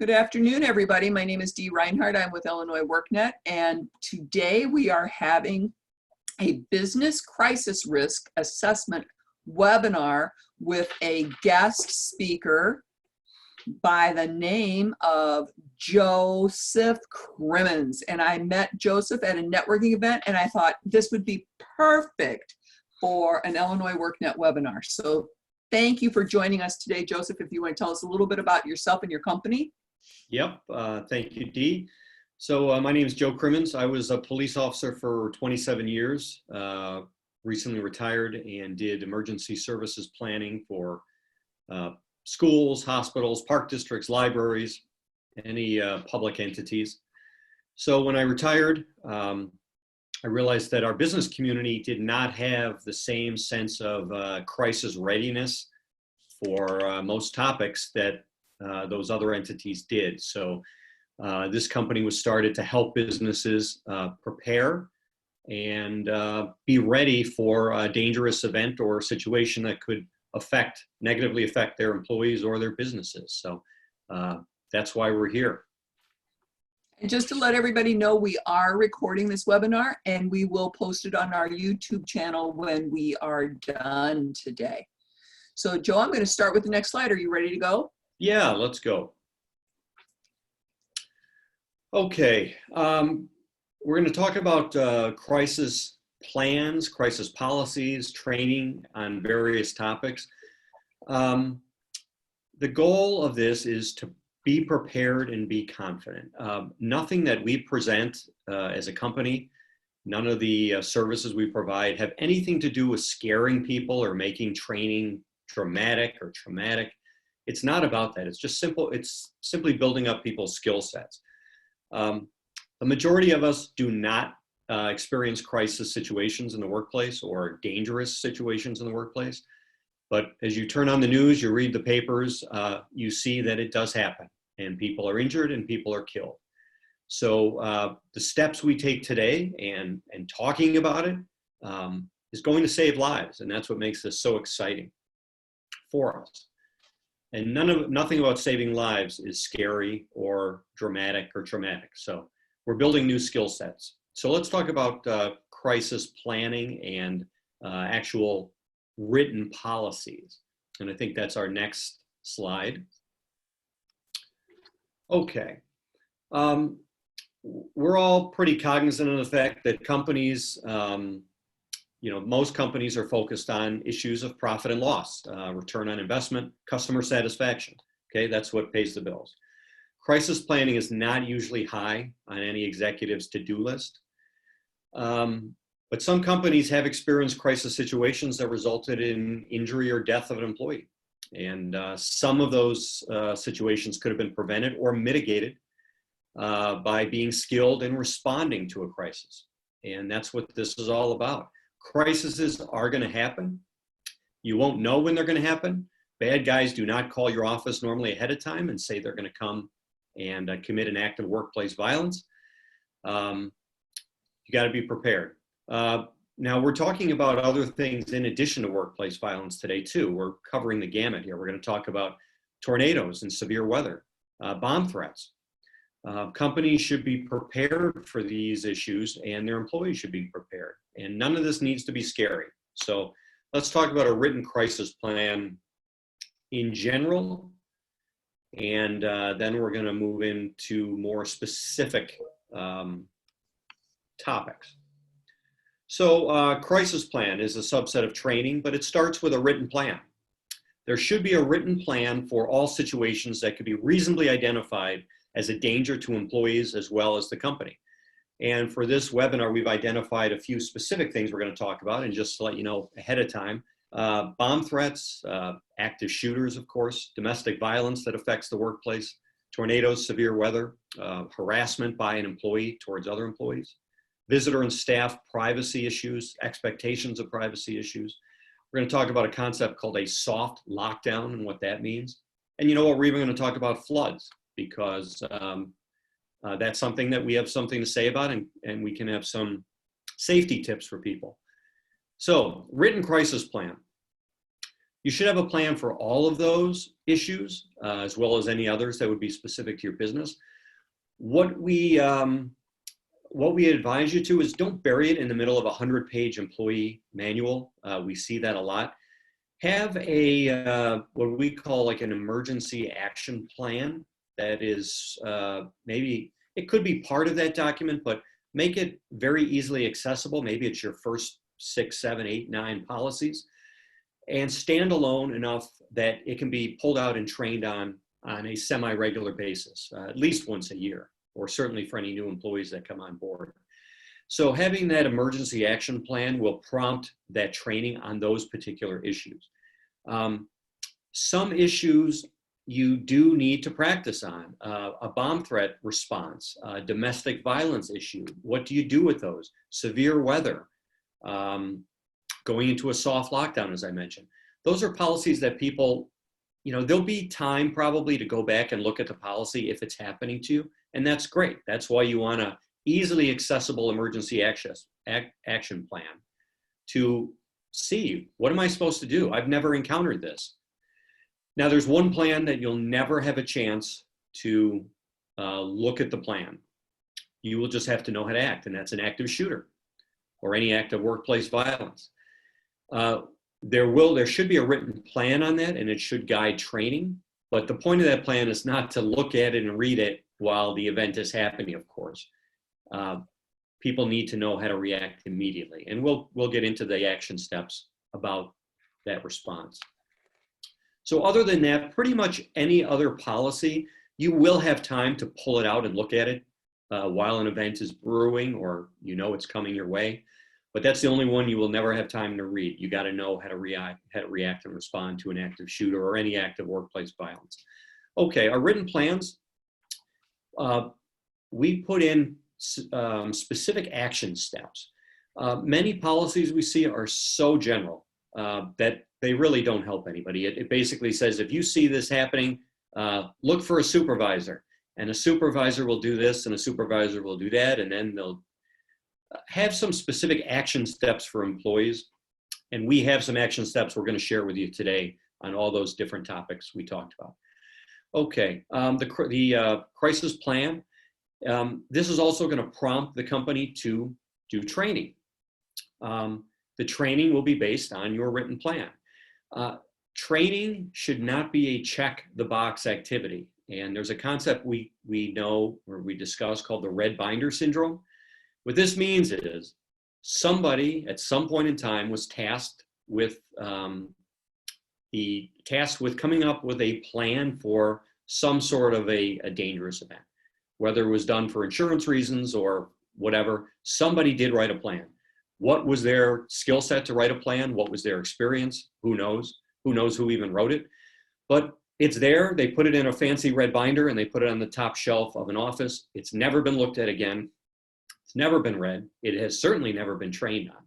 Good afternoon, everybody. My name is Dee Reinhardt. I'm with Illinois WorkNet, and today we are having a business crisis risk assessment webinar with a guest speaker by the name of Joseph Crimmins. And I met Joseph at a networking event, and I thought this would be perfect for an Illinois WorkNet webinar. So thank you for joining us today, Joseph. If you want to tell us a little bit about yourself and your company. Yep, thank you, Dee. So my name is Joe Crimmins. I was a police officer for 27 years, recently retired, and did emergency services planning for schools, hospitals, park districts, libraries, any public entities. So when I retired, I realized that our business community did not have the same sense of crisis readiness for most topics that those other entities did. So this company was started to help businesses prepare and be ready for a dangerous event or situation that could negatively affect their employees or their businesses. So that's why we're here. And just to let everybody know, we are recording this webinar and we will post it on our YouTube channel when we are done today. So Joe, I'm going to start with the next slide. Are you ready to go? Yeah, let's go. Okay, we're going to talk about crisis plans, crisis policies, training on various topics. The goal of this is to be prepared and be confident. Nothing that we present as a company, none of the services we provide have anything to do with scaring people or making training dramatic or traumatic. It's not about that. It's just simple. It's simply building up people's skill sets. The majority of us do not experience crisis situations in the workplace or dangerous situations in the workplace. But as you turn on the news, you read the papers, you see that it does happen, and people are injured and people are killed. So the steps we take today and talking about it is going to save lives, and that's what makes this so exciting for us. And nothing about saving lives is scary or dramatic or traumatic. So we're building new skill sets. So let's talk about crisis planning and actual written policies. And I think that's our next slide. Okay. We're all pretty cognizant of the fact that companies, most companies are focused on issues of profit and loss, return on investment, customer satisfaction. Okay, that's what pays the bills. Crisis planning is not usually high on any executive's to-do list. But some companies have experienced crisis situations that resulted in injury or death of an employee. And some of those situations could have been prevented or mitigated by being skilled in responding to a crisis. And that's what this is all about. Crises are going to happen. You won't know when they're going to happen. Bad guys do not call your office normally ahead of time and say they're going to come and commit an act of workplace violence. You got to be prepared. Now we're talking about other things in addition to workplace violence today too. We're covering the gamut here. We're going to talk about tornadoes and severe weather, bomb threats. Companies should be prepared for these issues and their employees should be prepared. And none of this needs to be scary. So let's talk about a written crisis plan in general. And then we're going to move into more specific topics. So crisis plan is a subset of training, but it starts with a written plan. There should be a written plan for all situations that could be reasonably identified as a danger to employees as well as the company. And for this webinar, we've identified a few specific things we're going to talk about. And just to let you know ahead of time, bomb threats, active shooters, of course, domestic violence that affects the workplace, tornadoes, severe weather, harassment by an employee towards other employees, visitor and staff privacy issues, expectations of privacy issues. We're going to talk about a concept called a soft lockdown and what that means. And you know what, we're even going to talk about floods because that's something that we have something to say about and we can have some safety tips for people. So, written crisis plan. You should have a plan for all of those issues, as well as any others that would be specific to your business. What we advise you to is don't bury it in the middle of a 100-page employee manual. We see that a lot. Have a what we call like an emergency action plan that is maybe it could be part of that document, but make it very easily accessible. Maybe it's your first 6, 7, 8, 9 policies, and stand alone enough that it can be pulled out and trained on a semi-regular basis, at least once a year, or certainly for any new employees that come on board. So having that emergency action plan will prompt that training on those particular issues. Some issues you do need to practice on. A bomb threat response, a domestic violence issue. What do you do with those? Severe weather, going into a soft lockdown, as I mentioned. Those are policies that people, there'll be time probably to go back and look at the policy if it's happening to you, and that's great. That's why you want a easily accessible emergency action plan to see, what am I supposed to do? I've never encountered this. Now, there's one plan that you'll never have a chance to look at the plan. You will just have to know how to act, and that's an active shooter or any act of workplace violence. There should be a written plan on that, and it should guide training. But the point of that plan is not to look at it and read it while the event is happening, of course. People need to know how to react immediately, and we'll get into the action steps about that response. So other than that, pretty much any other policy, you will have time to pull it out and look at it while an event is brewing, or it's coming your way. But that's the only one you will never have time to read. You got to know how to react and respond to an active shooter or any act of workplace violence. Okay, our written plans, we put in specific action steps. Many policies we see are so general that they really don't help anybody. It basically says, if you see this happening, look for a supervisor, and a supervisor will do this and a supervisor will do that, and then they'll have some specific action steps for employees. And we have some action steps we're going to share with you today on all those different topics we talked about. Okay, the crisis plan. This is also going to prompt the company to do training. The training will be based on your written plan. Training should not be a check the box activity. And there's a concept we know or we discuss called the red binder syndrome. What this means is somebody at some point in time was tasked with coming up with a plan for some sort of a dangerous event, whether it was done for insurance reasons or whatever. Somebody did write a plan. What was their skill set to write a plan? What was their experience? Who knows? Who knows who even wrote it? But it's there. They put it in a fancy red binder and they put it on the top shelf of an office. It's never been looked at again. It's never been read. It has certainly never been trained on.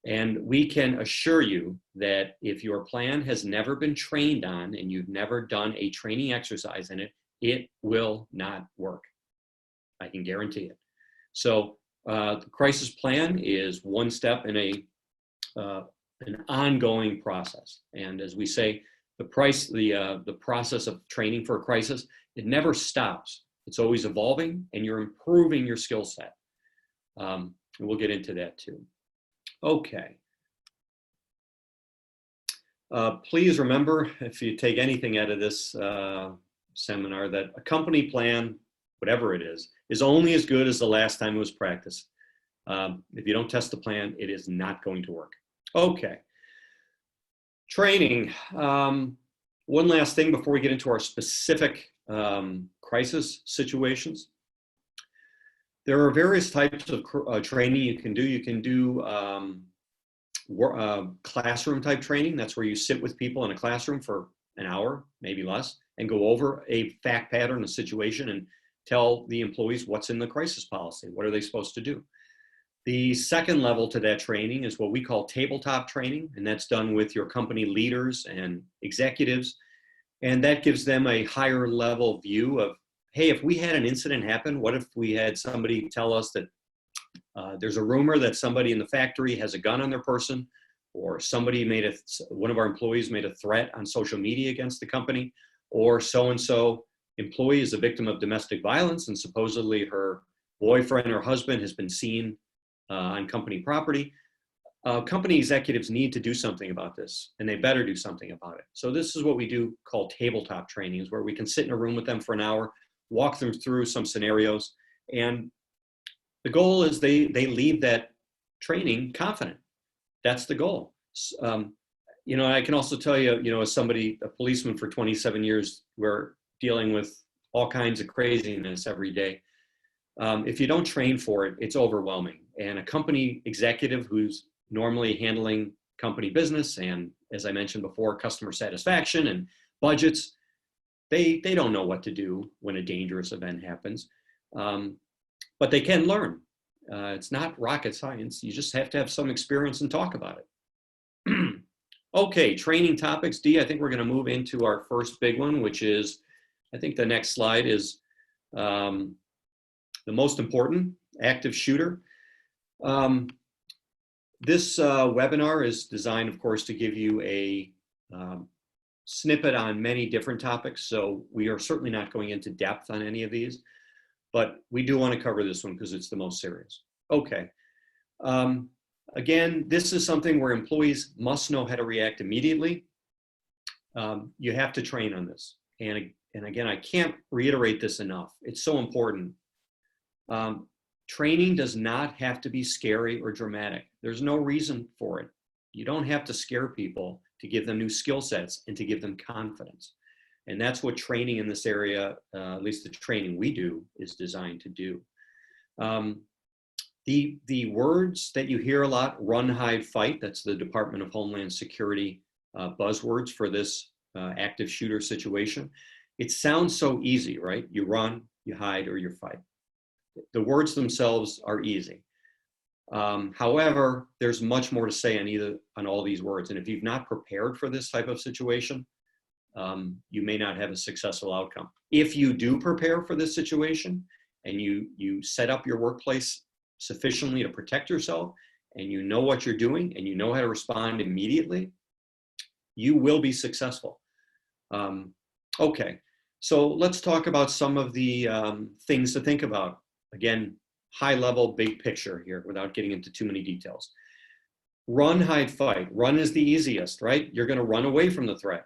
And we can assure you that if your plan has never been trained on and you've never done a training exercise in it, it will not work. I can guarantee it. So the crisis plan is one step in an ongoing process. And as we say, the process of training for a crisis, it never stops. It's always evolving, and you're improving your skill set. And we'll get into that too. Okay. Please remember, if you take anything out of this seminar, that a company plan, whatever it is only as good as the last time it was practiced. If you don't test the plan, it is not going to work. Okay. Training. One last thing before we get into our specific crisis situations. There are various types of training you can do. You can do classroom type training. That's where you sit with people in a classroom for an hour, maybe less, and go over a fact pattern, a situation, and tell the employees what's in the crisis policy. What are they supposed to do? The second level to that training is what we call tabletop training, and that's done with your company leaders and executives. And that gives them a higher level view of, hey, if we had an incident happen, what if we had somebody tell us that there's a rumor that somebody in the factory has a gun on their person? or one of our employees made a threat on social media against the company, or so-and-so employee is a victim of domestic violence and supposedly her boyfriend or husband has been seen on company property. Company executives need to do something about this, and they better do something about it. So this is what we do called tabletop trainings, where we can sit in a room with them for an hour, walk them through some scenarios, and the goal is they leave that training confident. That's the goal. I can also tell you, as somebody, a policeman for 27 years, we're dealing with all kinds of craziness every day. If you don't train for it, it's overwhelming. And a company executive who's normally handling company business and, as I mentioned before, customer satisfaction and budgets, they don't know what to do when a dangerous event happens. But they can learn. It's not rocket science. You just have to have some experience and talk about it. Okay, training topics. Dee, I think we're going to move into our first big one, which is, I think the next slide is the most important, active shooter. This webinar is designed, of course, to give you a snippet on many different topics. So we are certainly not going into depth on any of these, but we do want to cover this one because it's the most serious. Okay. Again, this is something where employees must know how to react immediately. You have to train on this. And again, I can't reiterate this enough. It's so important. Training does not have to be scary or dramatic. There's no reason for it. You don't have to scare people to give them new skill sets and to give them confidence. And that's what training in this area, at least the training we do, is designed to do. The words that you hear a lot, run, hide, fight, that's the Department of Homeland Security buzzwords for this active shooter situation. It sounds so easy, right? You run, you hide, or you fight. The words themselves are easy. However, there's much more to say on all these words. And if you've not prepared for this type of situation, you may not have a successful outcome. If you do prepare for this situation and you set up your workplace sufficiently to protect yourself, and you know what you're doing, and you know how to respond immediately, you will be successful. Okay, so let's talk about some of the things to think about. Again, high level, big picture here without getting into too many details. Run, hide, fight. Run is the easiest, right? You're going to run away from the threat.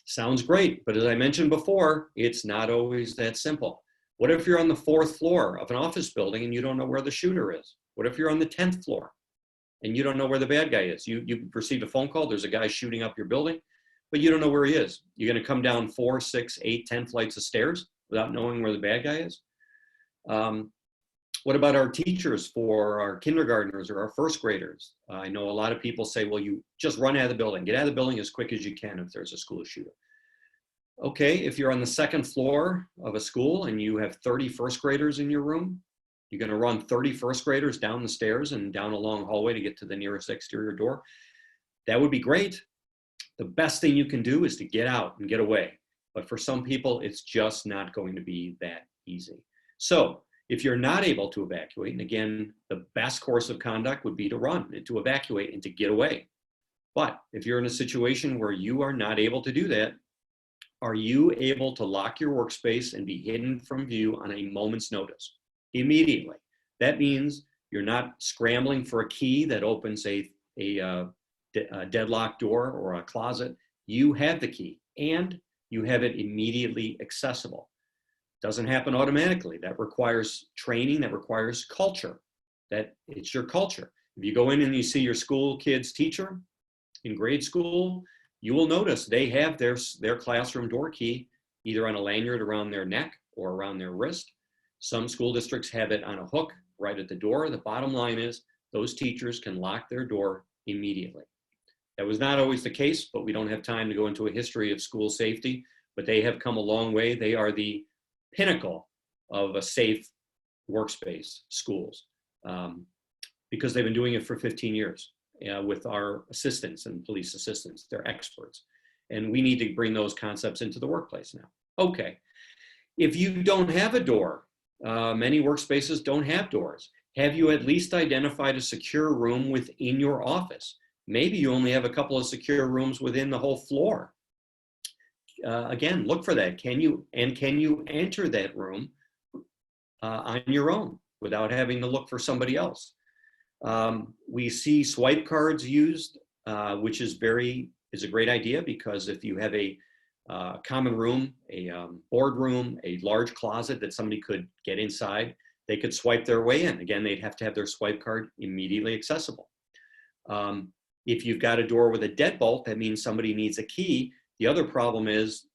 Sounds great, but as I mentioned before, it's not always that simple. What if you're on the 4th floor of an office building and you don't know where the shooter is? What if you're on the 10th floor and you don't know where the bad guy is? You received a phone call, there's a guy shooting up your building, but you don't know where he is. You're going to come down 4, 6, 8, 10 flights of stairs without knowing where the bad guy is? What about our teachers for our kindergartners or our first graders? I know a lot of people say, well, you just run out of the building. Get out of the building as quick as you can if there's a school shooter. Okay, if you're on the 2nd floor of a school and you have 30 first graders in your room, you're going to run 30 first graders down the stairs and down a long hallway to get to the nearest exterior door. That would be great. The best thing you can do is to get out and get away. But for some people, it's just not going to be that easy. So if you're not able to evacuate, and again, the best course of conduct would be to run and to evacuate and to get away. But if you're in a situation where you are not able to do that, are you able to lock your workspace and be hidden from view on a moment's notice? Immediately. That means you're not scrambling for a key that opens a deadlocked door or a closet. You have the key and you have it immediately accessible. Doesn't happen automatically. That requires training, that requires culture, that it's your culture. If you go in and you see your school kid's teacher in grade school, you will notice they have their classroom door key either on a lanyard around their neck or around their wrist. Some school districts have it on a hook right at the door. The bottom line is those teachers can lock their door immediately. That was not always the case, but we don't have time to go into a history of school safety, but they have come a long way. They are the pinnacle of a safe workspace, schools, because they've been doing it for 15 years with our assistants and police assistants. They're experts. And we need to bring those concepts into the workplace now. Okay, if you don't have a door, many workspaces don't have doors. Have you at least identified a secure room within your office? Maybe you only have a couple of secure rooms within the whole floor. Again, look for that. Can you enter that room on your own without having to look for somebody else? We see swipe cards used, which is a great idea, because if you have a common room, a boardroom, a large closet that somebody could get inside, they could swipe their way in. Again, they'd have to have their swipe card immediately accessible. If you've got a door with a deadbolt, that means somebody needs a key. The other problem is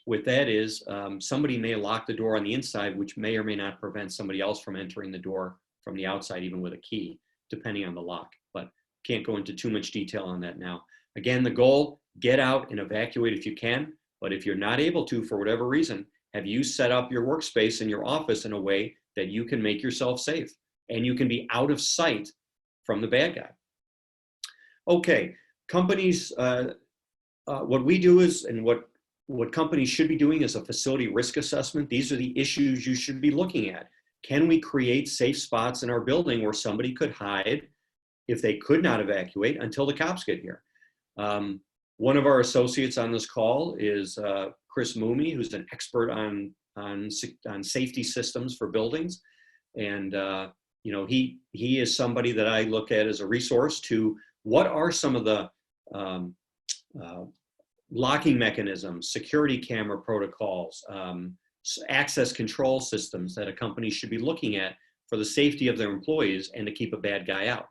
with that is somebody may lock the door on the inside, which may or may not prevent somebody else from entering the door from the outside, even with a key, depending on the lock. But can't go into too much detail on that now. Again, the goal, get out and evacuate if you can. But if you're not able to, for whatever reason, have you set up your workspace in your office in a way that you can make yourself safe and you can be out of sight from the bad guy. Okay, companies, what we do is, and what companies should be doing is a facility risk assessment. These are the issues you should be looking at. Can we create safe spots in our building where somebody could hide if they could not evacuate until the cops get here? One of our associates on this call is Chris Mooney, who's an expert on safety systems for buildings. And he is somebody that I look at as a resource to what are some of the locking mechanisms, security camera protocols, access control systems that a company should be looking at for the safety of their employees and to keep a bad guy out.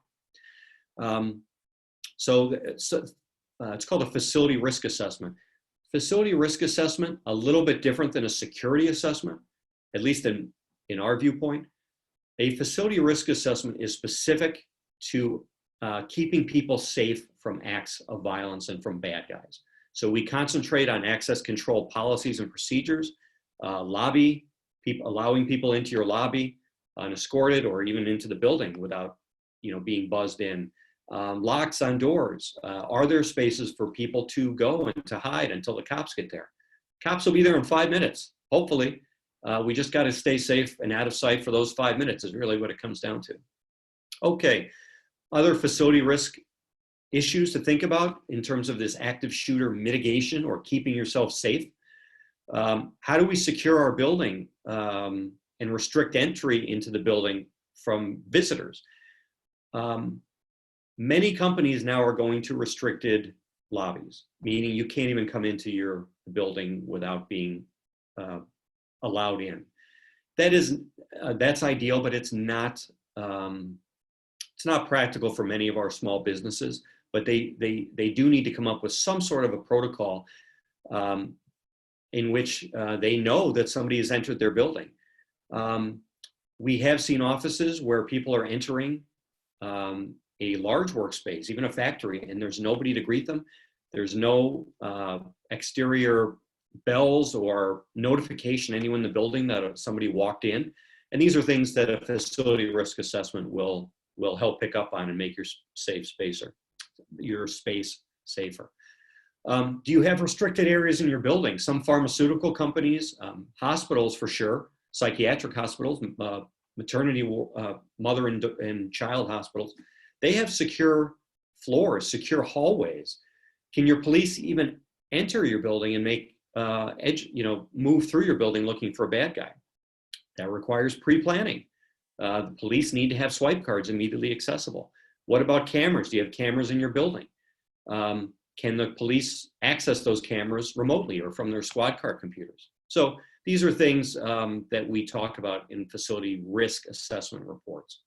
It's called a facility risk assessment. Facility risk assessment, a little bit different than a security assessment, at least in our viewpoint. A facility risk assessment is specific to keeping people safe from acts of violence and from bad guys. So we concentrate on access control policies and procedures, allowing people into your lobby unescorted or even into the building without being buzzed in. Locks on doors. Are there spaces for people to go and to hide until the cops get there? Cops will be there in 5 minutes, hopefully. We just got to stay safe and out of sight for those 5 minutes is really what it comes down to. Okay, other facility risk issues to think about in terms of this active shooter mitigation or keeping yourself safe. How do we secure our building and restrict entry into the building from visitors? Many companies now are going to restricted lobbies, meaning you can't even come into your building without being allowed in. That's ideal, but it's not practical for many of our small businesses. But they do need to come up with some sort of a protocol in which they know that somebody has entered their building. We have seen offices where people are entering a large workspace, even a factory, and there's nobody to greet them. There's no exterior bells or notification anyone in the building that somebody walked in. And these are things that a facility risk assessment will help pick up on and make your space safer. Do you have restricted areas in your building? Some pharmaceutical companies, hospitals for sure, psychiatric hospitals, maternity, mother and child hospitals, they have secure floors, secure hallways. Can your police even enter your building and move through your building looking for a bad guy? That requires pre-planning. The police need to have swipe cards immediately accessible. What about cameras? Do you have cameras in your building? Can the police access those cameras remotely or from their squad car computers? So these are things that we talk about in facility risk assessment reports.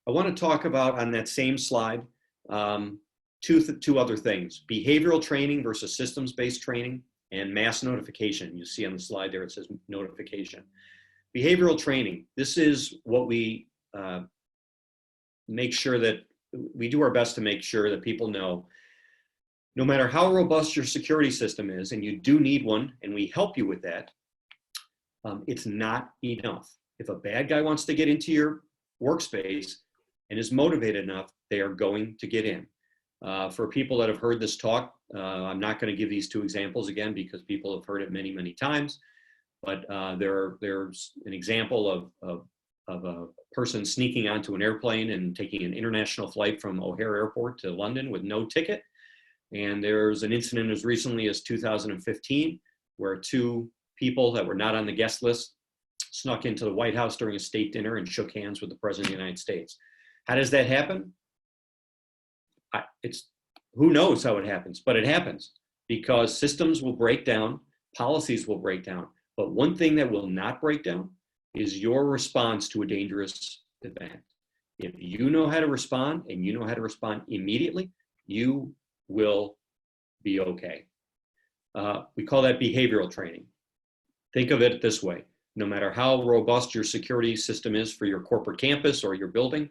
I want to talk about on that same slide two other things: behavioral training versus systems-based training, and mass notification. You see on the slide there it says notification. Behavioral training. This is what we make sure that we do our best to make sure that people know, no matter how robust your security system is, and you do need one, and we help you with that, it's not enough. If a bad guy wants to get into your workspace and is motivated enough, they are going to get in. For people that have heard this talk, I'm not going to give these two examples again because people have heard it many, many times, but there's an example of a person sneaking onto an airplane and taking an international flight from O'Hare Airport to London with no ticket. And there's an incident as recently as 2015 where two people that were not on the guest list snuck into the White House during a state dinner and shook hands with the President of the United States. How does that happen? Who knows how it happens, but it happens because systems will break down, policies will break down. But one thing that will not break down is your response to a dangerous event. If you know how to respond and you know how to respond immediately, you will be okay. We call that behavioral training. Think of it this way. No matter how robust your security system is for your corporate campus or your building,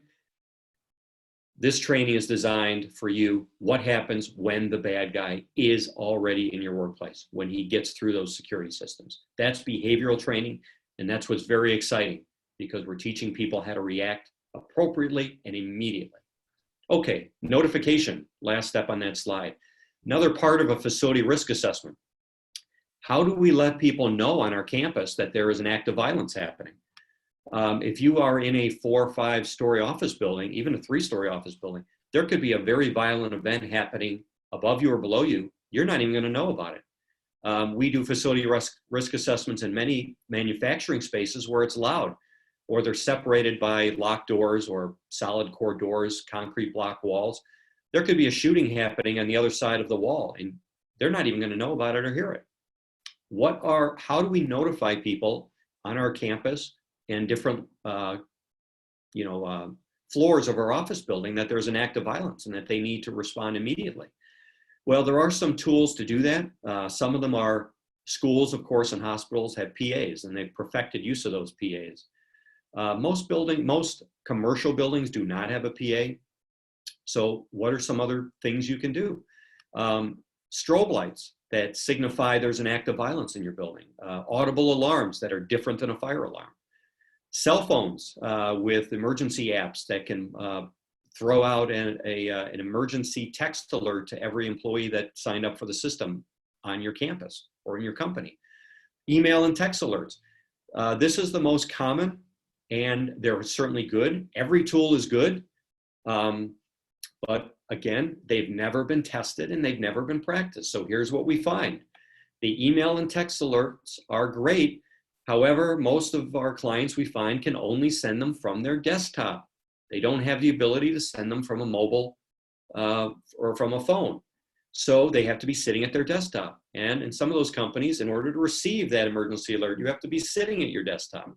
this training is designed for you. What happens when the bad guy is already in your workplace, when he gets through those security systems? That's behavioral training, and that's what's very exciting because we're teaching people how to react appropriately and immediately. Okay, notification, last step on that slide. Another part of a facility risk assessment. How do we let people know on our campus that there is an act of violence happening? If you are in a 4 or 5 story office building, even a 3-story office building, there could be a very violent event happening above you or below you. You're not even going to know about it. We do facility risk assessments in many manufacturing spaces where it's loud, or they're separated by locked doors or solid core doors, concrete block walls. There could be a shooting happening on the other side of the wall, and they're not even going to know about it or hear it. How do we notify people on our campus and different floors of our office building that there's an act of violence and that they need to respond immediately? Well, there are some tools to do that. Some of them are schools, of course, and hospitals have PAs, and they've perfected use of those PAs. Most commercial buildings do not have a PA. So what are some other things you can do? Strobe lights that signify there's an act of violence in your building. Audible alarms that are different than a fire alarm. Cell phones with emergency apps that can throw out an emergency text alert to every employee that signed up for the system on your campus or in your company. Email and text alerts. This is the most common, and they're certainly good. Every tool is good, but again, they've never been tested and they've never been practiced. So here's what we find. The email and text alerts are great. However, most of our clients we find can only send them from their desktop. They don't have the ability to send them from a mobile or from a phone. So they have to be sitting at their desktop. And in some of those companies, in order to receive that emergency alert, you have to be sitting at your desktop.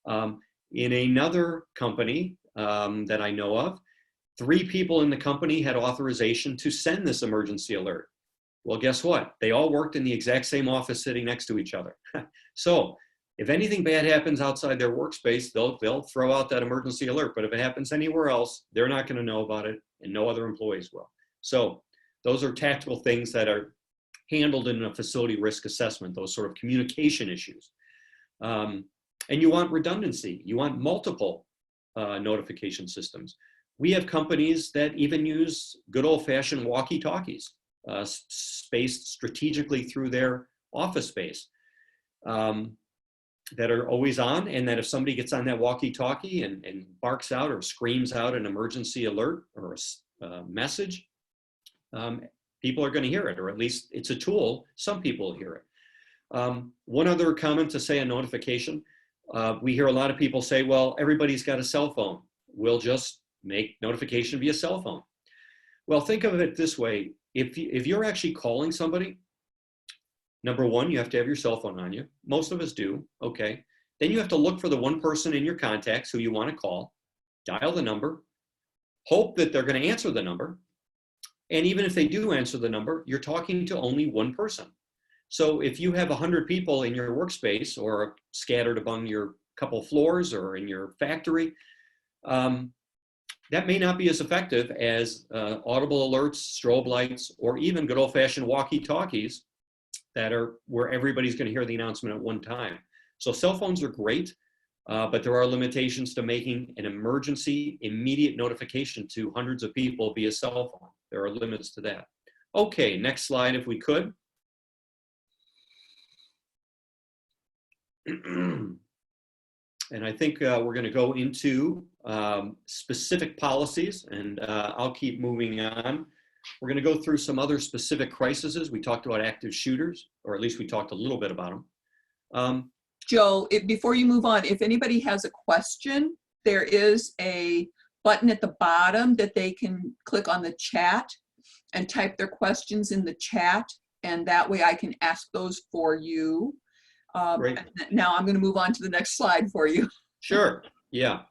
In another company that I know of, 3 people in the company had authorization to send this emergency alert. Well, guess what? They all worked in the exact same office sitting next to each other. So if anything bad happens outside their workspace, they'll throw out that emergency alert. But if it happens anywhere else, they're not going to know about it, and no other employees will. So those are tactical things that are handled in a facility risk assessment, those sort of communication issues. And you want redundancy. You want multiple notification systems. We have companies that even use good old-fashioned walkie-talkies spaced strategically through their office space that are always on, and that if somebody gets on that walkie-talkie and barks out or screams out an emergency alert or a message, people are going to hear it, or at least it's a tool. Some people hear it. One other comment to say on notification, we hear a lot of people say, well, everybody's got a cell phone. We'll just make notification via cell phone. Well, think of it this way. If you're actually calling somebody, number one, you have to have your cell phone on you. Most of us do, okay. Then you have to look for the one person in your contacts who you want to call, dial the number, hope that they're going to answer the number. And even if they do answer the number, you're talking to only one person. So if you have 100 people in your workspace or scattered among your couple floors or in your factory, that may not be as effective as audible alerts, strobe lights, or even good old-fashioned walkie-talkies that are where everybody's going to hear the announcement at one time. So cell phones are great, but there are limitations to making an emergency immediate notification to hundreds of people via cell phone. There are limits to that. Okay, next slide if we could. And I think we're going to go into specific policies, and I'll keep moving on. We're going to go through some other specific crises. We talked about active shooters, or at least we talked a little bit about them. Joe, before you move on, if anybody has a question, there is a button at the bottom that they can click on the chat and type their questions in the chat, and that way I can ask those for you. Great. Now I'm going to move on to the next slide for you. Sure. Yeah.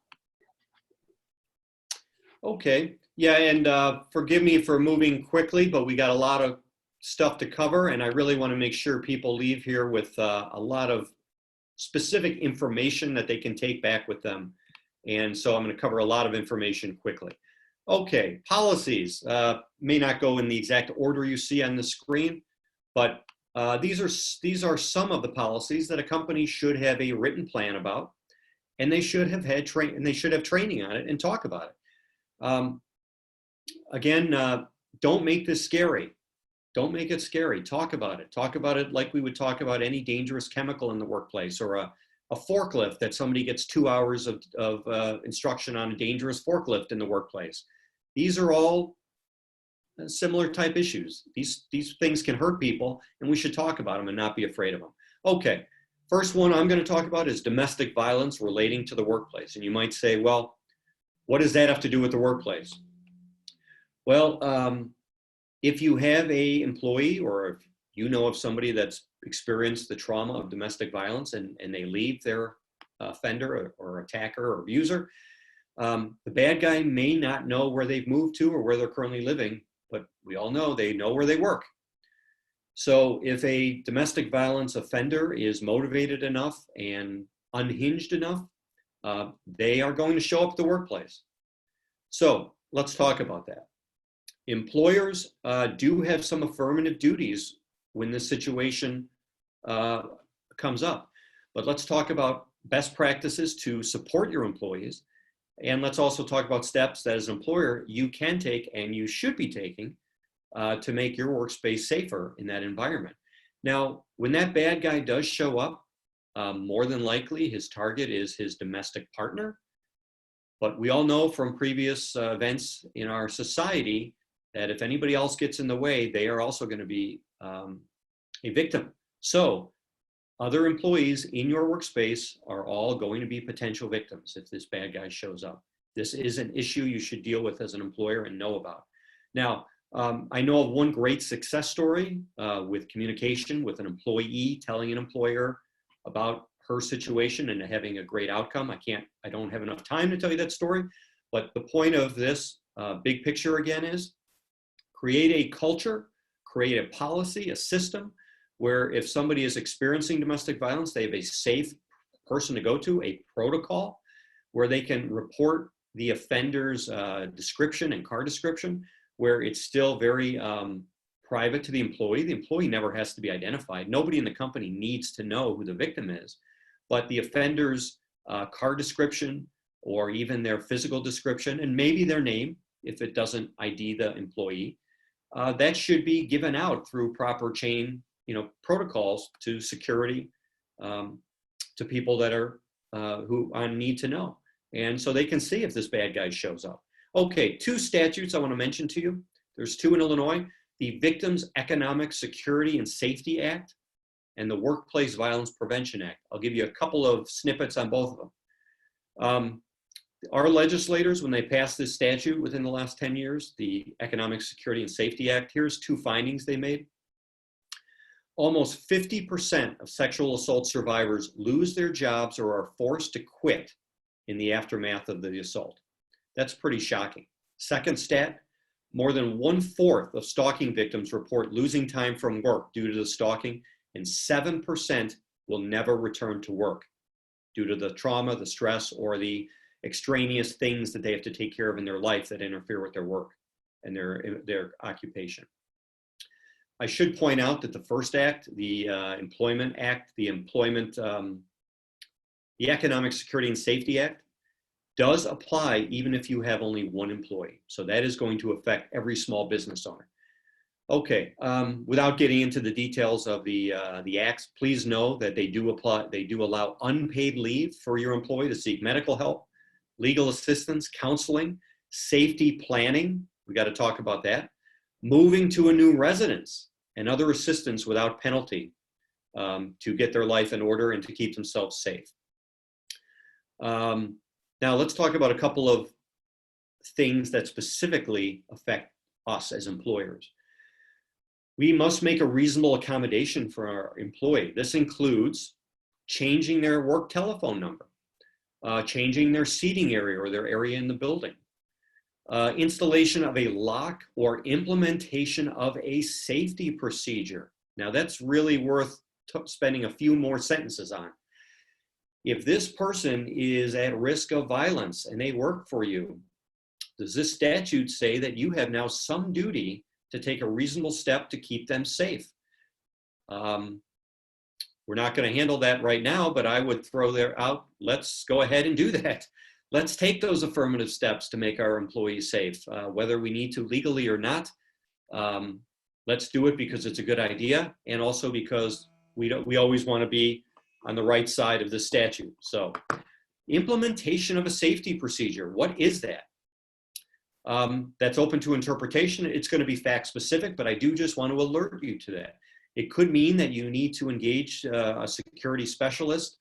Okay. Yeah, and forgive me for moving quickly, but we got a lot of stuff to cover, and I really want to make sure people leave here with a lot of specific information that they can take back with them. And so I'm going to cover a lot of information quickly. Okay, policies may not go in the exact order you see on the screen, but these are some of the policies that a company should have a written plan about, and they should have had training on it and talk about it. Again, don't make this scary. Don't make it scary. Talk about it. Talk about it like we would talk about any dangerous chemical in the workplace, or a forklift, that somebody gets 2 hours of instruction on a dangerous forklift in the workplace. These are all similar type issues. These things can hurt people, and we should talk about them and not be afraid of them. Okay, first one I'm going to talk about is domestic violence relating to the workplace. And you might say, well, what does that have to do with the workplace? Well, if you have a employee, or if you know of somebody that's experienced the trauma of domestic violence and they leave their offender or attacker or abuser, the bad guy may not know where they've moved to or where they're currently living, but we all know they know where they work. So if a domestic violence offender is motivated enough and unhinged enough, they are going to show up at the workplace. So let's talk about that. Employers do have some affirmative duties when this situation comes up. But let's talk about best practices to support your employees. And let's also talk about steps that as an employer you can take and you should be taking to make your workspace safer in that environment. Now, when that bad guy does show up, more than likely his target is his domestic partner. But we all know from previous events in our society that if anybody else gets in the way, they are also going to be a victim. So other employees in your workspace are all going to be potential victims if this bad guy shows up. This is an issue you should deal with as an employer and know about. Now, I know of one great success story with communication with an employee telling an employer about her situation and having a great outcome. I don't have enough time to tell you that story, but the point of this big picture again is create a culture, create a policy, a system where if somebody is experiencing domestic violence, they have a safe person to go to, a protocol where they can report the offender's description and car description, where it's still very private to the employee. The employee never has to be identified. Nobody in the company needs to know who the victim is, but the offender's car description, or even their physical description, and maybe their name, if it doesn't ID the employee, that should be given out through proper chain protocols to security, to people that are who need to know. And so they can see if this bad guy shows up. Okay, 2 statutes I want to mention to you. There's 2 in Illinois: the Victims Economic Security and Safety Act and the Workplace Violence Prevention Act. I'll give you a couple of snippets on both of them. Our legislators, when they passed this statute within the last 10 years, the Economic Security and Safety Act, here's 2 findings they made. Almost 50% of sexual assault survivors lose their jobs or are forced to quit in the aftermath of the assault. That's pretty shocking. Second stat, more than 1/4 of stalking victims report losing time from work due to the stalking, and 7% will never return to work due to the trauma, the stress, or the extraneous things that they have to take care of in their life that interfere with their work and their occupation. I should point out that the first act, the Employment Act, the Economic Security and Safety Act, does apply even if you have only 1 employee. So that is going to affect every small business owner. Okay, without getting into the details of the acts, please know that they do allow unpaid leave for your employee to seek medical help, legal assistance, counseling, safety planning. We got to talk about that. Moving to a new residence and other assistance without penalty to get their life in order and to keep themselves safe. Now let's talk about a couple of things that specifically affect us as employers. We must make a reasonable accommodation for our employee. This includes changing their work telephone number, changing their seating area or their area in the building, installation of a lock or implementation of a safety procedure. Now that's really worth spending a few more sentences on. If this person is at risk of violence and they work for you, does this statute say that you have now some duty to take a reasonable step to keep them safe? We're not going to handle that right now, but I would throw out, let's go ahead and do that. Let's take those affirmative steps to make our employees safe, whether we need to legally or not. Let's do it because it's a good idea, and also because we always want to be on the right side of the statute. So, implementation of a safety procedure. What is that? That's open to interpretation. It's going to be fact specific, but I do just want to alert you to that. It could mean that you need to engage a security specialist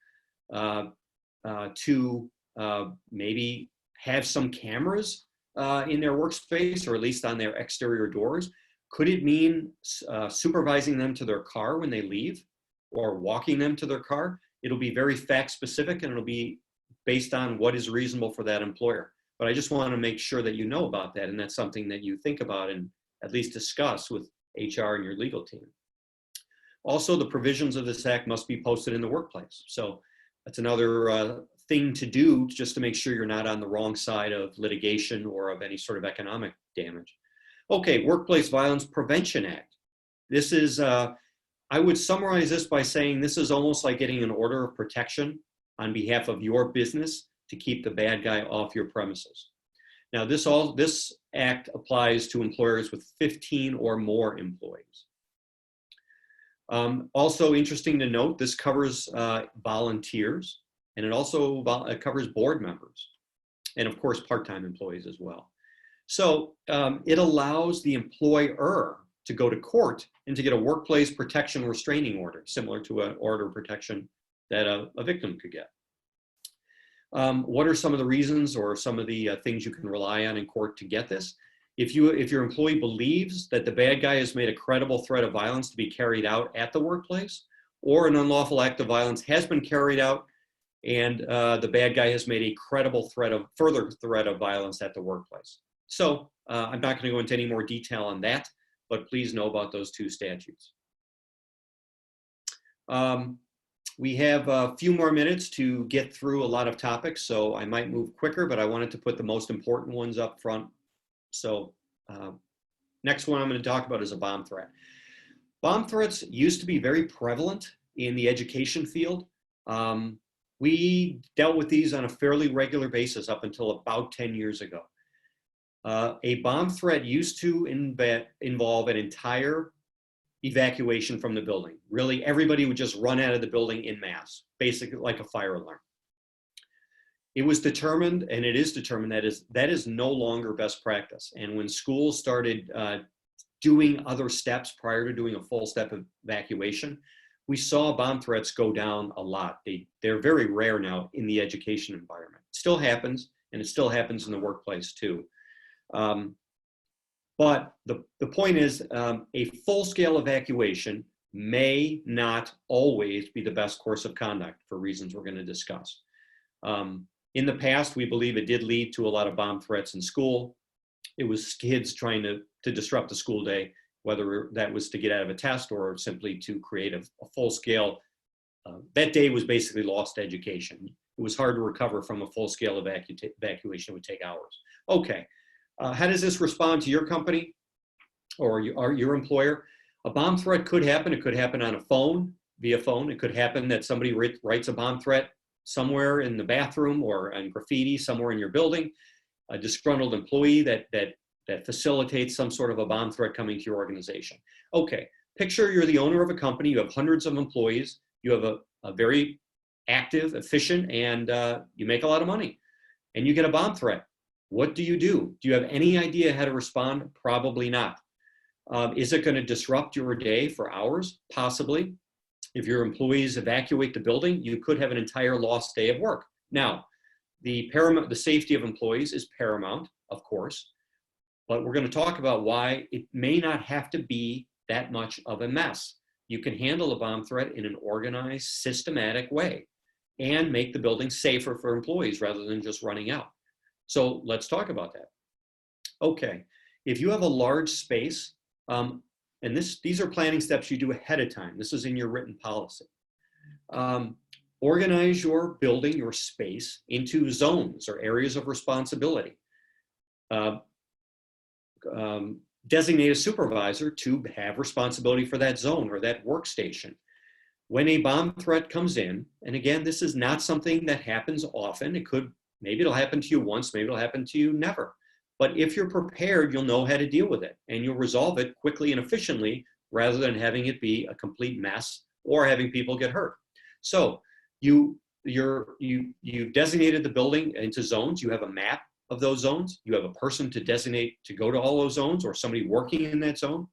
to maybe have some cameras in their workspace, or at least on their exterior doors. Could it mean supervising them to their car when they leave, or walking them to their car? It'll be very fact specific, and it'll be based on what is reasonable for that employer. But I just want to make sure that you know about that, and that's something that you think about and at least discuss with HR and your legal team. Also, the provisions of this act must be posted in the workplace. So that's another thing to do, just to make sure you're not on the wrong side of litigation or of any sort of economic damage. Okay, Workplace Violence Prevention Act. This is, I would summarize this by saying this is almost like getting an order of protection on behalf of your business to keep the bad guy off your premises. Now, this act applies to employers with 15 or more employees. Also interesting to note, this covers volunteers, and it also covers board members, and of course, part-time employees as well. So it allows the employer to go to court and to get a workplace protection restraining order, similar to an order of protection that a victim could get. What are some of the reasons or some of the things you can rely on in court to get this? If your employee believes that the bad guy has made a credible threat of violence to be carried out at the workplace, or an unlawful act of violence has been carried out, and the bad guy has made a credible further threat of violence at the workplace. So I'm not going to go into any more detail on that, but please know about those two statutes. We have a few more minutes to get through a lot of topics, so I might move quicker, but I wanted to put the most important ones up front. So next one I'm going to talk about is a bomb threat. Bomb threats used to be very prevalent in the education field. We dealt with these on a fairly regular basis up until about 10 years ago. A bomb threat used to involve an entire evacuation from the building. Really, everybody would just run out of the building en masse, basically like a fire alarm. It was determined, and it is determined, that is no longer best practice. And when schools started doing other steps prior to doing a full step evacuation, we saw bomb threats go down a lot. They're very rare now in the education environment. It still happens, and it still happens in the workplace too. But the point is, a full-scale evacuation may not always be the best course of conduct for reasons we're going to discuss. In the past, we believe it did lead to a lot of bomb threats in school. It was kids trying to disrupt the school day, whether that was to get out of a test or simply to create a full-scale. That day was basically lost education. It was hard to recover from a full-scale evacuation. It would take hours. Okay. How does this respond to your company or your employer? A bomb threat could happen. It could happen on a phone, via phone. It could happen that somebody writes a bomb threat somewhere in the bathroom or on graffiti somewhere in your building. A disgruntled employee that that facilitates some sort of a bomb threat coming to your organization. Okay, picture you're the owner of a company, you have hundreds of employees, you have a very active, efficient, and you make a lot of money, and you get a bomb threat. What do? Do you have any idea how to respond? Probably not. Is it going to disrupt your day for hours? Possibly. If your employees evacuate the building, you could have an entire lost day of work. Now, the safety of employees is paramount, of course, but we're going to talk about why it may not have to be that much of a mess. You can handle a bomb threat in an organized, systematic way and make the building safer for employees rather than just running out. So let's talk about that. Okay, if you have a large space, and these are planning steps you do ahead of time. This is in your written policy. Organize your building, your space, into zones or areas of responsibility. Designate a supervisor to have responsibility for that zone or that workstation. When a bomb threat comes in, and again, this is not something that happens often. Maybe it'll happen to you once, maybe it'll happen to you never. But if you're prepared, you'll know how to deal with it, and you'll resolve it quickly and efficiently rather than having it be a complete mess or having people get hurt. So you designated the building into zones. You have a map of those zones. You have a person to designate to go to all those zones or somebody working in that zone.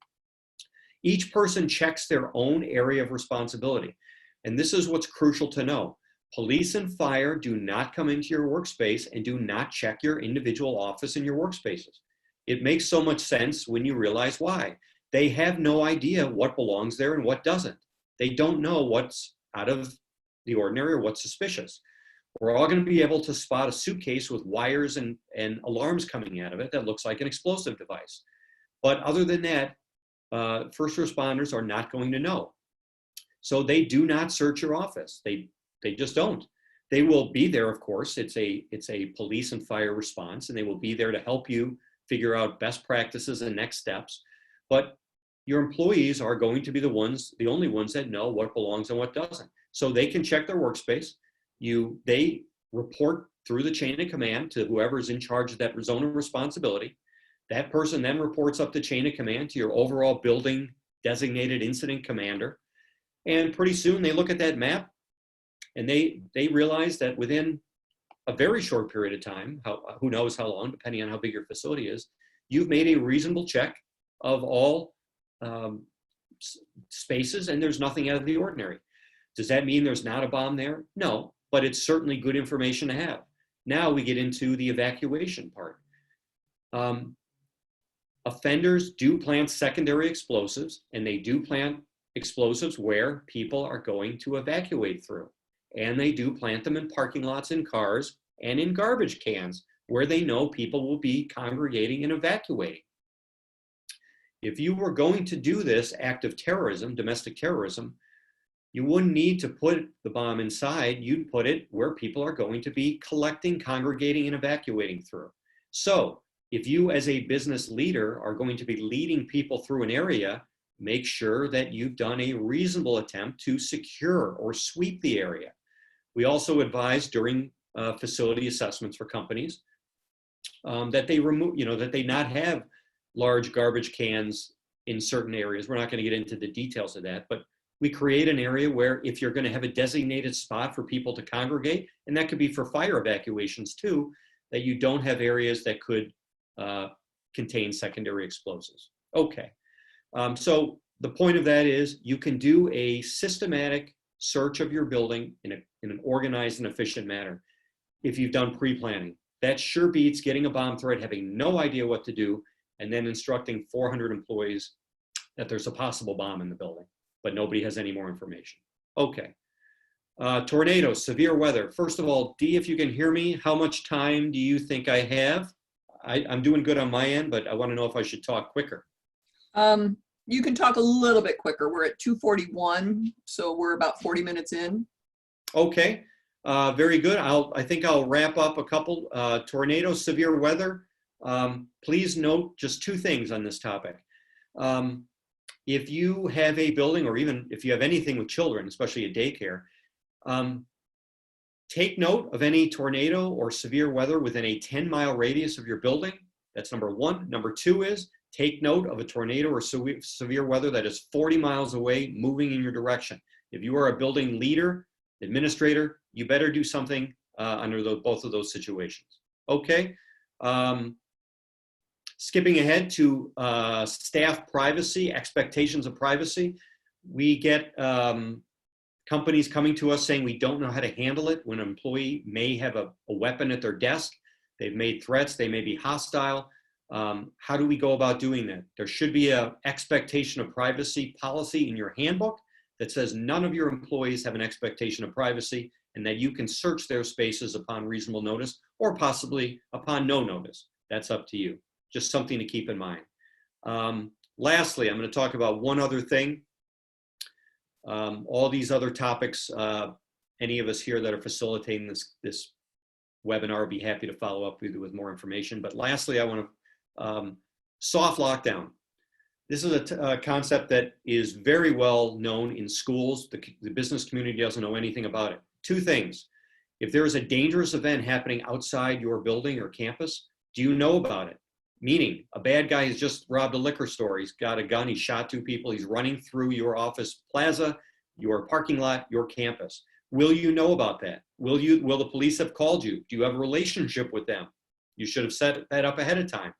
Each person checks their own area of responsibility. And this is what's crucial to know. Police and fire do not come into your workspace and do not check your individual office and your workspaces. It makes so much sense when you realize why. They have no idea what belongs there and what doesn't. They don't know what's out of the ordinary or what's suspicious. We're all going to be able to spot a suitcase with wires and alarms coming out of it that looks like an explosive device. But other than that, first responders are not going to know. So they do not search your office. They just don't. They will be there, of course. It's a police and fire response, and they will be there to help you figure out best practices and next steps. But your employees are going to be the only ones that know what belongs and what doesn't. So they can check their workspace. They report through the chain of command to whoever's in charge of that zone of responsibility. That person then reports up the chain of command to your overall building designated incident commander. And pretty soon they look at that map and they realize that within a very short period of time, who knows how long, depending on how big your facility is, you've made a reasonable check of all spaces and there's nothing out of the ordinary. Does that mean there's not a bomb there? No, but it's certainly good information to have. Now we get into the evacuation part. Offenders do plant secondary explosives, and they do plant explosives where people are going to evacuate through. And they do plant them in parking lots, in cars, and in garbage cans where they know people will be congregating and evacuating. If you were going to do this act of terrorism, domestic terrorism, you wouldn't need to put the bomb inside. You'd put it where people are going to be collecting, congregating, and evacuating through. So if you as a business leader are going to be leading people through an area, make sure that you've done a reasonable attempt to secure or sweep the area. We also advise during facility assessments for companies that they remove, that they not have large garbage cans in certain areas. We're not going to get into the details of that, but we create an area where if you're going to have a designated spot for people to congregate, and that could be for fire evacuations too, that you don't have areas that could contain secondary explosives. Okay, so the point of that is you can do a systematic search of your building in an organized and efficient manner if you've done pre-planning. That sure beats getting a bomb threat, having no idea what to do, and then instructing 400 employees that there's a possible bomb in the building, but nobody has any more information. Okay, tornadoes, severe weather. First of all, Dee, if you can hear me, how much time do you think I have? I'm doing good on my end, but I want to know if I should talk quicker. You can talk a little bit quicker. We're at 2:41, so we're about 40 minutes in. Okay, very good. I think I'll wrap up a couple. Tornadoes, severe weather. Please note just two things on this topic. If you have a building, or even if you have anything with children, especially a daycare, take note of any tornado or severe weather within a 10-mile radius of your building. That's number one. Number two is take note of a tornado or severe weather that is 40 miles away, moving in your direction. If you are a building leader, administrator, you better do something under both of those situations. Okay. Skipping ahead to staff privacy, expectations of privacy. We get companies coming to us saying we don't know how to handle it when an employee may have a weapon at their desk. They've made threats, they may be hostile. How do we go about doing that? There should be an expectation of privacy policy in your handbook that says none of your employees have an expectation of privacy and that you can search their spaces upon reasonable notice or possibly upon no notice. That's up to you. Just something to keep in mind. Lastly, I'm going to talk about one other thing. All these other topics, any of us here that are facilitating this webinar would be happy to follow up with you with more information. But lastly, I want to soft lockdown. This is a concept that is very well known in schools. The business community doesn't know anything about it. Two things. If there is a dangerous event happening outside your building or campus, do you know about it? Meaning, a bad guy has just robbed a liquor store. He's got a gun, he shot 2 people, he's running through your office plaza, your parking lot, your campus. Will you know about that? Will the police have called you? Do you have a relationship with them? You should have set that up ahead of time.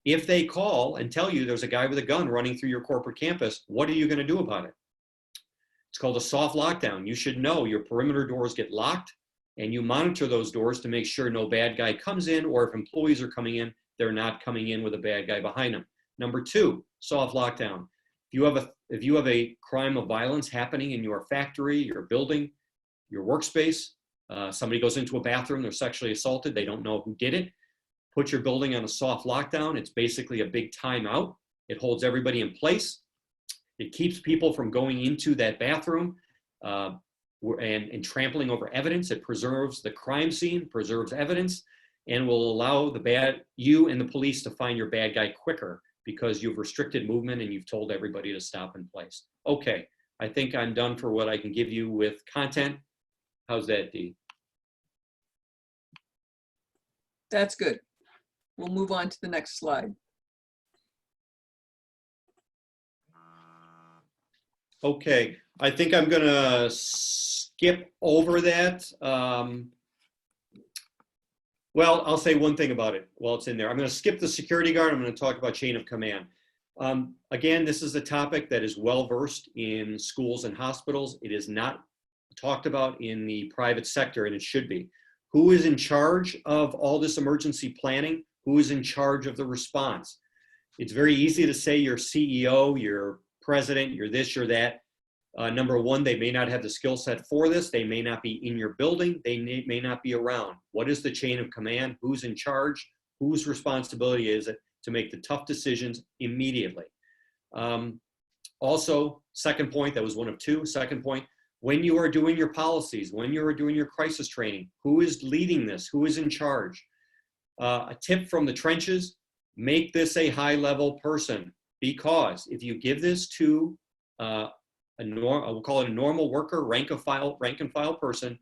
If they call and tell you there's a guy with a gun running through your corporate campus, what are you going to do about it? It's called a soft lockdown. You should know your perimeter doors get locked and you monitor those doors to make sure no bad guy comes in, or if employees are coming in, they're not coming in with a bad guy behind them. Number two, soft lockdown. If you have a crime of violence happening in your factory, your building, your workspace, somebody goes into a bathroom, they're sexually assaulted, they don't know who did it, put your building on a soft lockdown. It's basically a big timeout. It holds everybody in place. It keeps people from going into that bathroom and trampling over evidence. It preserves the crime scene, preserves evidence, and will allow you and the police to find your bad guy quicker because you've restricted movement and you've told everybody to stop in place. Okay, I think I'm done for what I can give you with content. How's that, Dee? That's good. We'll move on to the next slide. Okay, I think I'm gonna skip over that. Well, I'll say one thing about it while it's in there. I'm gonna skip the security guard. I'm gonna talk about chain of command. Again, this is a topic that is well-versed in schools and hospitals. It is not talked about in the private sector, and it should be. Who is in charge of all this emergency planning? Who is in charge of the response? It's very easy to say you're CEO, you're president, you're this, you're that. Number one, they may not have the skill set for this. They may not be in your building. They may not be around. What is the chain of command? Who's in charge? Whose responsibility is it to make the tough decisions immediately? Also, second point, that was one of two. Second point, when you are doing your policies, when you are doing your crisis training, who is leading this? Who is in charge? A tip from the trenches, make this a high-level person, because if you give this to we'll call it a normal worker, rank and file person,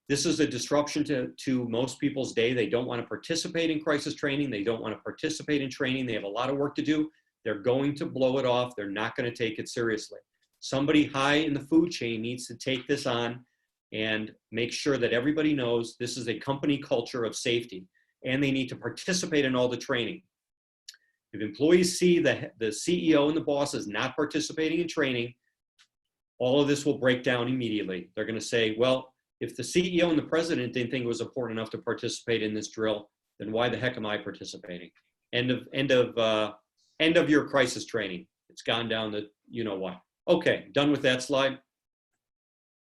this is a disruption to most people's day. They don't want to participate in crisis training. They don't want to participate in training. They have a lot of work to do. They're going to blow it off. They're not going to take it seriously. Somebody high in the food chain needs to take this on and make sure that everybody knows this is a company culture of safety, and they need to participate in all the training. If employees see the CEO and the boss is not participating in training, all of this will break down immediately. They're going to say, well, if the CEO and the president didn't think it was important enough to participate in this drill, then why the heck am I participating? End of your crisis training. It's gone down to you know what. Okay, done with that slide.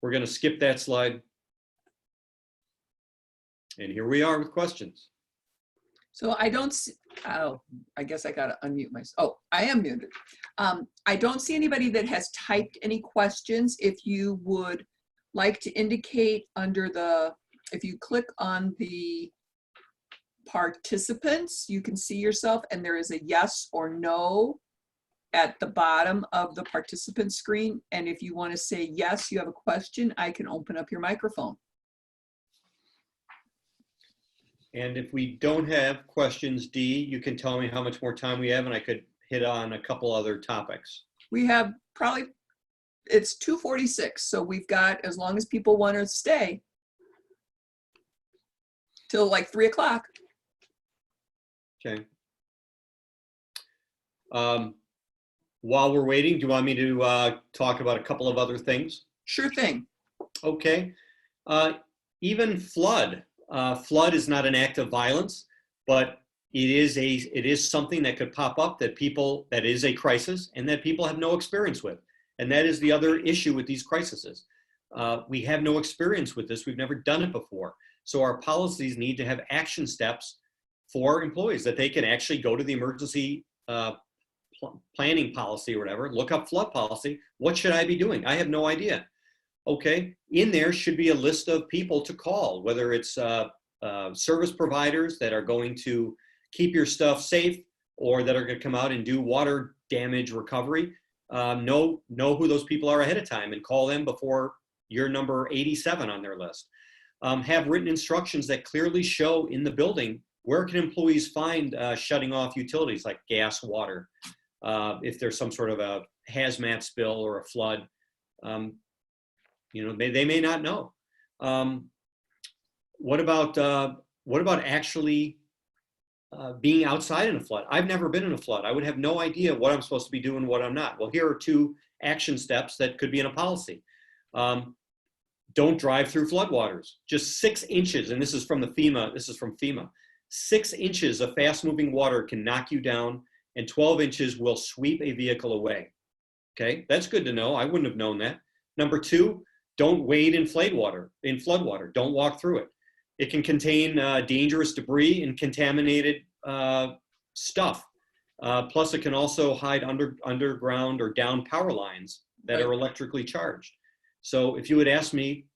We're going to skip that slide. And here we are with questions. So I don't see, oh, I guess I got to unmute myself. Oh, I am muted. I don't see anybody that has typed any questions. If you would like to indicate under if you click on the participants, you can see yourself and there is a yes or no at the bottom of the participant screen. And if you want to say yes, you have a question, I can open up your microphone. And if we don't have questions, Dee, you can tell me how much more time we have and I could hit on a couple other topics. We have probably, it's 2:46, so we've got, as long as people want to stay, till like 3 o'clock. Okay. While we're waiting, do you want me to talk about a couple of other things? Sure thing. Okay. Even flood. Flood is not an act of violence, but it is something that could pop up that is a crisis and that people have no experience with. And that is the other issue with these crises. We have no experience with this. We've never done it before. So our policies need to have action steps for employees that they can actually go to the emergency planning policy or whatever, look up flood policy. What should I be doing? I have no idea. Okay, in there should be a list of people to call, whether it's service providers that are going to keep your stuff safe or that are going to come out and do water damage recovery. Know who those people are ahead of time and call them before you're number 87 on their list. Have written instructions that clearly show in the building where can employees find shutting off utilities like gas, water, if there's some sort of a hazmat spill or a flood. They may not know. What about actually being outside in a flood? I've never been in a flood. I would have no idea what I'm supposed to be doing, what I'm not. Well, here are 2 action steps that could be in a policy. Don't drive through floodwaters. Just 6 inches, and this is from FEMA. 6 inches of fast-moving water can knock you down, and 12 inches will sweep a vehicle away. Okay, that's good to know. I wouldn't have known that. Number 2, don't wade in floodwater. Don't walk through it. It can contain dangerous debris and contaminated stuff. Plus, it can also hide underground or down power lines that are electrically charged. So if you would ask me,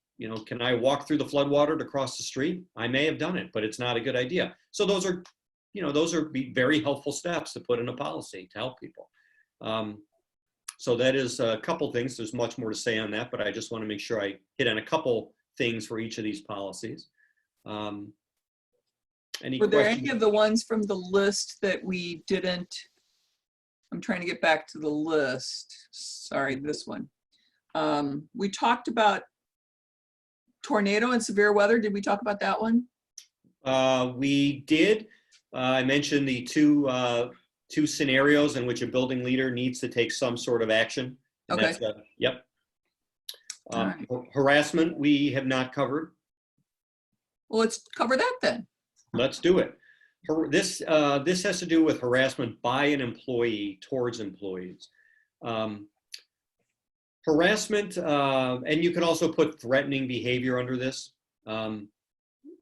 can I walk through the floodwater to cross the street? I may have done it, but it's not a good idea. So those are very helpful steps to put in a policy to help people. So that is a couple things. There's much more to say on that, but I just want to make sure I hit on a couple things for each of these policies. Were there any of the ones from the list that we didn't? I'm trying to get back to the list. Sorry, this one. We talked about tornado and severe weather. Did we talk about that one? We did. I mentioned the two scenarios in which a building leader needs to take some sort of action. And okay. Yep. Right. Harassment we have not covered. Well, let's cover that then. Let's do it. This has to do with harassment by an employee towards employees. Harassment, and you can also put threatening behavior under this.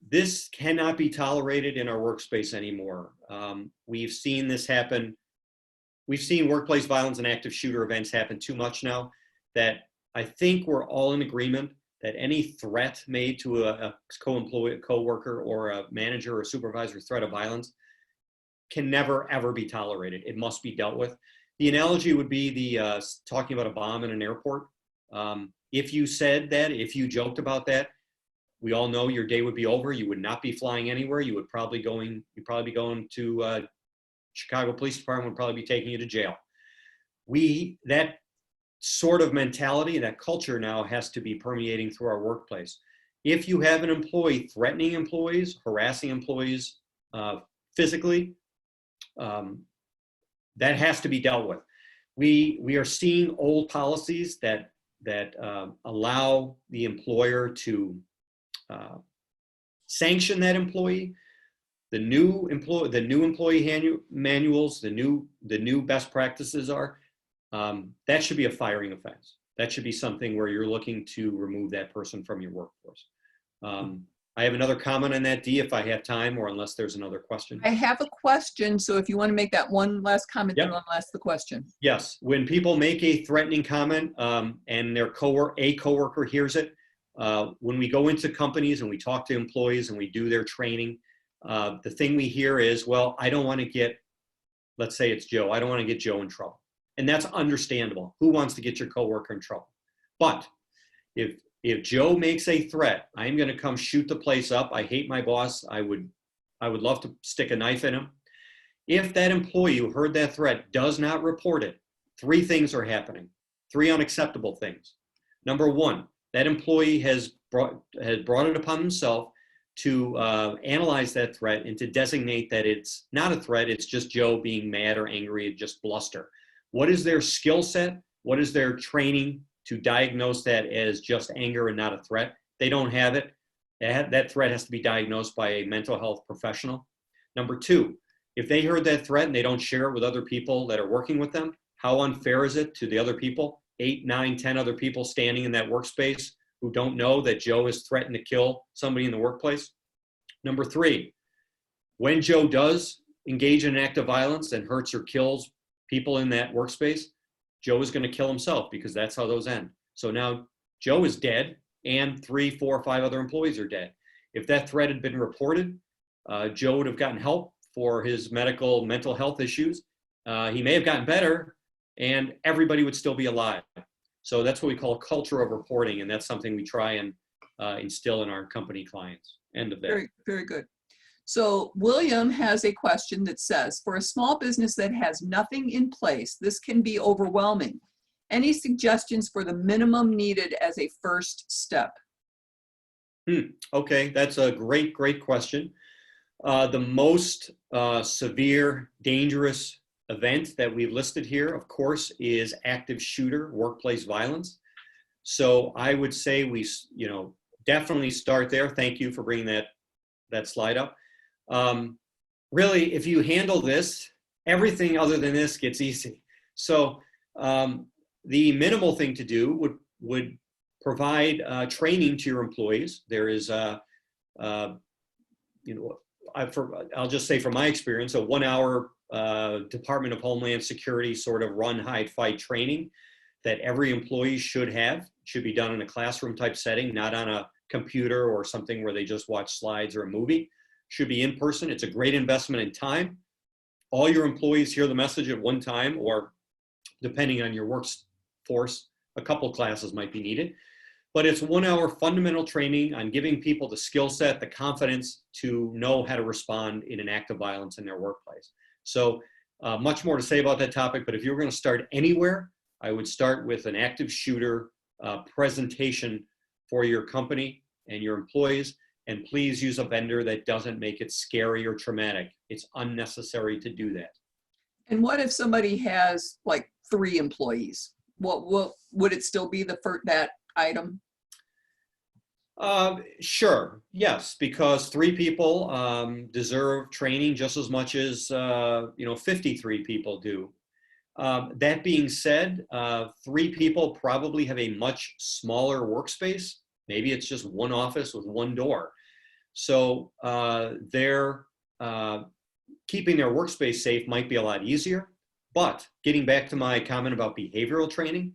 This cannot be tolerated in our workspace anymore. We've seen this happen. We've seen workplace violence and active shooter events happen too much now that I think we're all in agreement that any threat made to a co-employee, co-worker, or a manager or supervisor, threat of violence can never, ever be tolerated. It must be dealt with. The analogy would be the talking about a bomb in an airport. If you said that, if you joked about that, we all know your day would be over. You would not be flying anywhere. You would probably you'd probably be going to Chicago Police Department would probably be taking you to jail. That sort of mentality, that culture now has to be permeating through our workplace. If you have an employee threatening employees, harassing employees physically, that has to be dealt with. We are seeing old policies that allow the employer to sanction that employee. The new employee manuals, the new best practices are that should be a firing offense. That should be something where you're looking to remove that person from your workforce. I have another comment on that, Dee, if I have time, or unless there's another question. I have a question, so if you want to make that one last comment, Yep. then I'll ask the question. Yes, when people make a threatening comment and a coworker hears it, when we go into companies and we talk to employees and we do their training, the thing we hear is, well, I don't want to get, let's say it's Joe, I don't want to get Joe in trouble. And that's understandable. Who wants to get your coworker in trouble? But if Joe makes a threat, I'm going to come shoot the place up. I hate my boss. I would I would love to stick a knife in him. If that employee who heard that threat does not report it, three things are happening, three unacceptable things. Number one, that employee has brought it upon himself to analyze that threat and to designate that it's not a threat, it's just Joe being mad or angry, just bluster. What is their skill set? What is their training to diagnose that as just anger and not a threat? They don't have it. That threat has to be diagnosed by a mental health professional. Number two, if they heard that threat and they don't share it with other people that are working with them, how unfair is it to the other people, 8, 9, 10 other people standing in that workspace who don't know that Joe has threatened to kill somebody in the workplace? Number three, when Joe does engage in an act of violence and hurts or kills people in that workspace, Joe is going to kill himself because that's how those end. So now Joe is dead and 3, 4, 5 other employees are dead. If that threat had been reported, Joe would have gotten help for his mental health issues. He may have gotten better and everybody would still be alive. So that's what we call a culture of reporting, and that's something we try and instill in our company clients. End of that. Very, very good. So William has a question that says, for a small business that has nothing in place, this can be overwhelming. Any suggestions for the minimum needed as a first step? Okay, that's a great question. The most severe, dangerous event that we've listed here, of course, is active shooter workplace violence. So I would say we, definitely start there. Thank you for bringing that slide up. Really, if you handle this, everything other than this gets easy. So the minimal thing to do would provide training to your employees. There is I'll just say from my experience, a 1 hour Department of Homeland Security sort of run, hide, fight training that every employee should be done in a classroom type setting, not on a computer or something where they just watch slides or a movie. Should be in person. It's a great investment in time. All your employees hear the message at one time, or depending on your workforce, a couple classes might be needed. But it's 1 hour fundamental training on giving people the skill set, the confidence to know how to respond in an act of violence in their workplace. So much more to say about that topic, but if you're going to start anywhere, I would start with an active shooter presentation for your company and your employees. And please use a vendor that doesn't make it scary or traumatic. It's unnecessary to do that. And what if somebody has like 3 employees? What would it still be that item? Sure, yes, because 3 people deserve training just as much as 53 people do. That being said, 3 people probably have a much smaller workspace. Maybe it's just one office with one door. So they're keeping their workspace safe might be a lot easier. But getting back to my comment about behavioral training,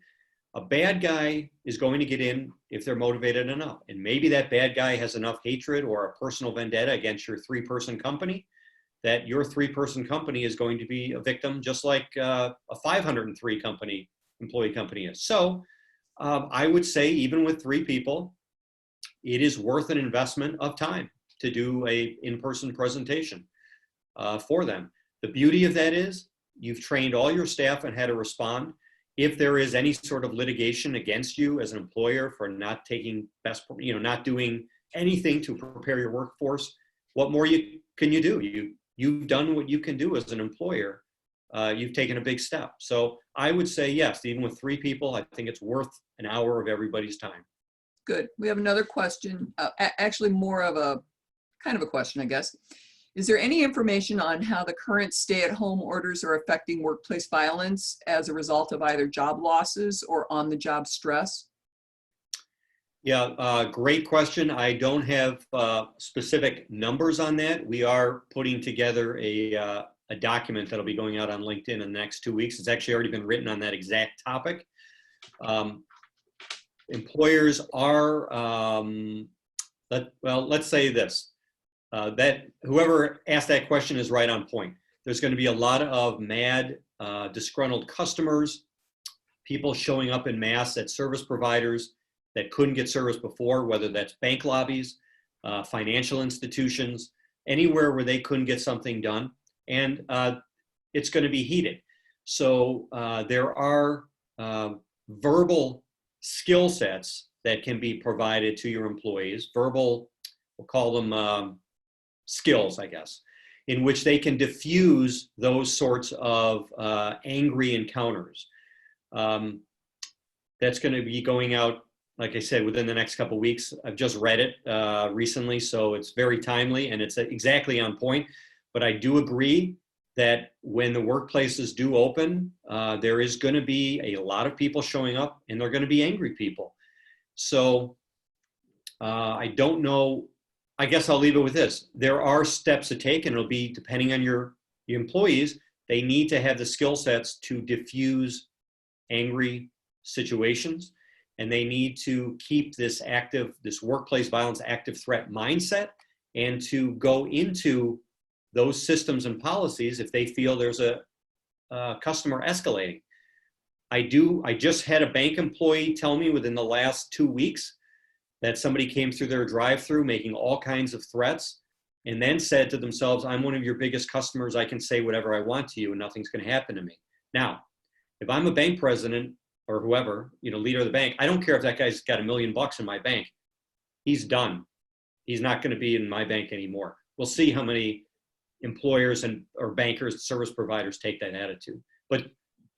a bad guy is going to get in if they're motivated enough. And maybe that bad guy has enough hatred or a personal vendetta against your 3-person company that your 3-person company is going to be a victim, just like a 503 employee company is. So I would say even with 3 people, it is worth an investment of time to do a in-person presentation for them. The beauty of that is you've trained all your staff on how to respond. If there is any sort of litigation against you as an employer for not taking not doing anything to prepare your workforce, what more can you do? You've done what you can do as an employer. You've taken a big step. So I would say yes, even with 3 people, I think it's worth an hour of everybody's time. Good. We have another question, actually more of a kind of a question, I guess. Is there any information on how the current stay-at-home orders are affecting workplace violence as a result of either job losses or on-the-job stress? Yeah, great question. I don't have specific numbers on that. We are putting together a document that'll be going out on LinkedIn in the next 2 weeks. It's actually already been written on that exact topic. Employers are, let's say this, that whoever asked that question is right on point. There's going to be a lot of mad, disgruntled customers, people showing up in mass at service providers that couldn't get service before, whether that's bank lobbies, financial institutions, anywhere where they couldn't get something done. And it's going to be heated. So there are verbal skill sets that can be provided to your employees, verbal, we'll call them skills, I guess, in which they can diffuse those sorts of angry encounters. That's going to be going out, like I said, within the next couple of weeks. I've just read it recently, so it's very timely and it's exactly on point. But I do agree that when the workplaces do open, there is going to be a lot of people showing up, and they're going to be angry people. So I don't know. I guess I'll leave it with this. There are steps to take, and it'll be depending on your employees. They need to have the skill sets to diffuse angry situations, and they need to keep this workplace violence active threat mindset, and to go into those systems and policies if they feel there's a customer escalating. I just had a bank employee tell me within the last 2 weeks that somebody came through their drive-through making all kinds of threats, and then said to themselves, I'm one of your biggest customers. I can say whatever I want to you and nothing's going to happen to me. Now, if I'm a bank president or whoever, leader of the bank, I don't care if that guy's got $1 million in my bank. He's done. He's not going to be in my bank anymore. We'll see how many employers or bankers, service providers take that attitude. But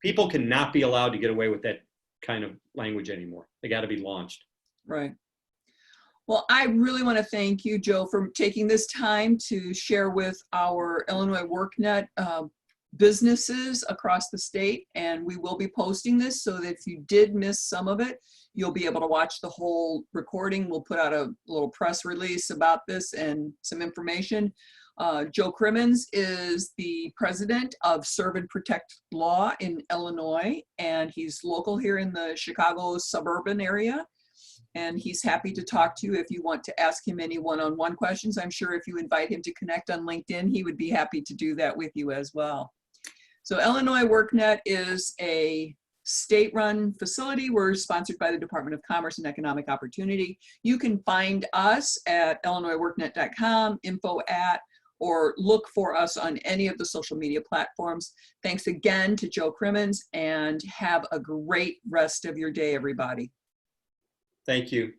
people cannot be allowed to get away with that kind of language anymore. They got to be launched. Right. Well, I really want to thank you, Joe, for taking this time to share with our Illinois WorkNet businesses across the state. And we will be posting this so that if you did miss some of it, you'll be able to watch the whole recording. We'll put out a little press release about this and some information. Joe Crimmins is the president of Serve and Protect Law in Illinois, and he's local here in the Chicago suburban area. And he's happy to talk to you if you want to ask him any one-on-one questions. I'm sure if you invite him to connect on LinkedIn, he would be happy to do that with you as well. So Illinois WorkNet is a state-run facility. We're sponsored by the Department of Commerce and Economic Opportunity. You can find us at illinoisworknet.com, or look for us on any of the social media platforms. Thanks again to Joe Crimmins, and have a great rest of your day, everybody. Thank you.